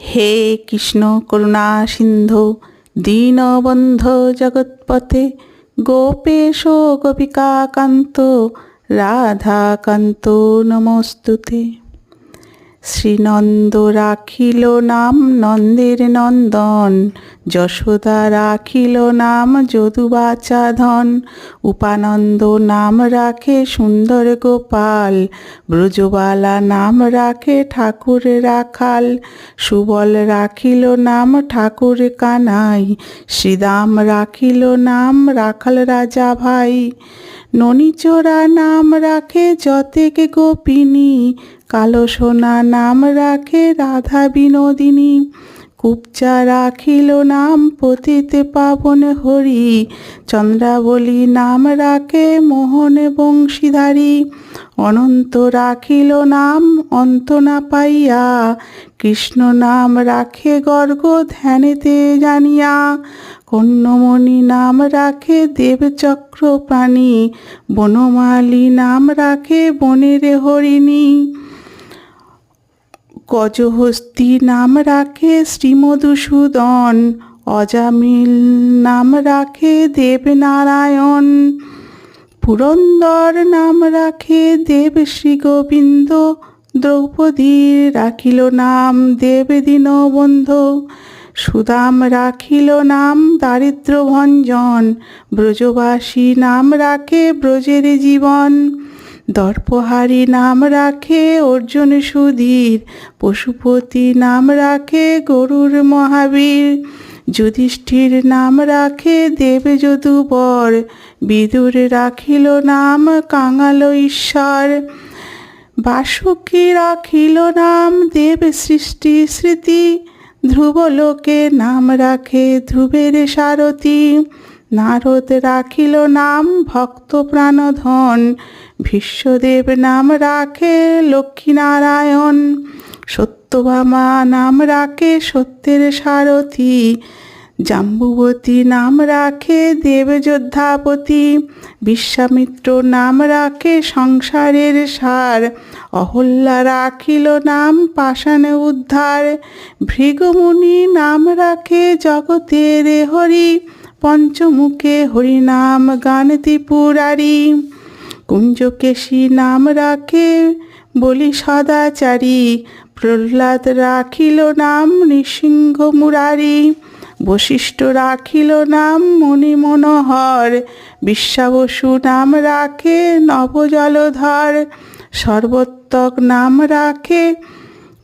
হে কৃষ্ণ করুণা সিন্ধু দীনবন্ধো জগৎপতে গোপেশ গোপিকা কান্ত রাধাকান্ত নমস্তুতে। শ্রীনন্দ রাখিল নাম নন্দের নন্দন, যশোদা রাখিল নাম যদুবাচা ধন। উপানন্দ নাম রাখে সুন্দর গোপাল, ব্রজবালা নাম রাখে ঠাকুর রাখাল। সুবল রাখিল নাম ঠাকুর কানাই, শ্রীদাম রাখিল নাম রাখাল রাজা ভাই। ননীচোরা নাম রাখে যতেক গোপিনী, কালো সোনা নাম রাখে রাধা বিনোদিনী। কুবজা রাখিল নাম পতিত পাবন হরি, চন্দ্রাবলী নাম রাখে মোহন বংশীধারী। অনন্ত রাখিল নাম অন্ত না পাইয়া, কৃষ্ণ নাম রাখে গর্গ ধ্যানেতে জানিয়া। কন্যমণি নাম রাখে দেবচক্র প্রাণী, বনমালী নাম রাখে বনের হরিণী। গজহস্তি নাম রাখে শ্রীমধুসূদন, অজামিল নাম রাখে দেবনারায়ণ। পুরন্দর নাম রাখে দেব শ্রী গোবিন্দ, দ্রৌপদীর রাখিল নাম দেব দীনবন্ধু। সুদাম রাখিল নাম দারিদ্র ভঞ্জন, ব্রজবাসী নাম রাখে ব্রজের জীবন। দর্পহারী নাম রাখে অর্জুন সুধীর, পশুপতি নাম রাখে গরুর মহাবীর। যুধিষ্ঠির নাম রাখে দেব যদুবর, বিদুর রাখিল নাম কাঙাল ঈশ্বর। বাসুকী রাখিল নাম দেব সৃষ্টি স্মৃতি, ধ্রুবলোকে নাম রাখে ধ্রুবের সারথি। নারদ রাখিল নাম ভক্ত প্রাণধন, ভীষ্মদেব নাম রাখে লক্ষ্মীনারায়ণ। সত্যভামা নাম রাখে সত্যের সারথি, জাম্বুবতী নাম রাখে দেবযোদ্ধাপতি। বিশ্বামিত্র নাম রাখে সংসারের সার, অহল্যা রাখিল নাম পাষাণ উদ্ধার। ভৃগুমুনি নাম রাখে জগতের হরি, পঞ্চমুখে হরিনাম গান ত্রিপুরারি। কুঞ্জকেশী নাম রাখে বলি সদাচারী, প্রহ্লাদ রাখিল নাম নৃসিংহ মুরারি। বশিষ্ঠ রাখিল নাম মণি মনোহর, বিশ্বাবসু নাম রাখে নবজলধর। সর্বত্তক নাম রাখে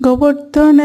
গোবর্ধন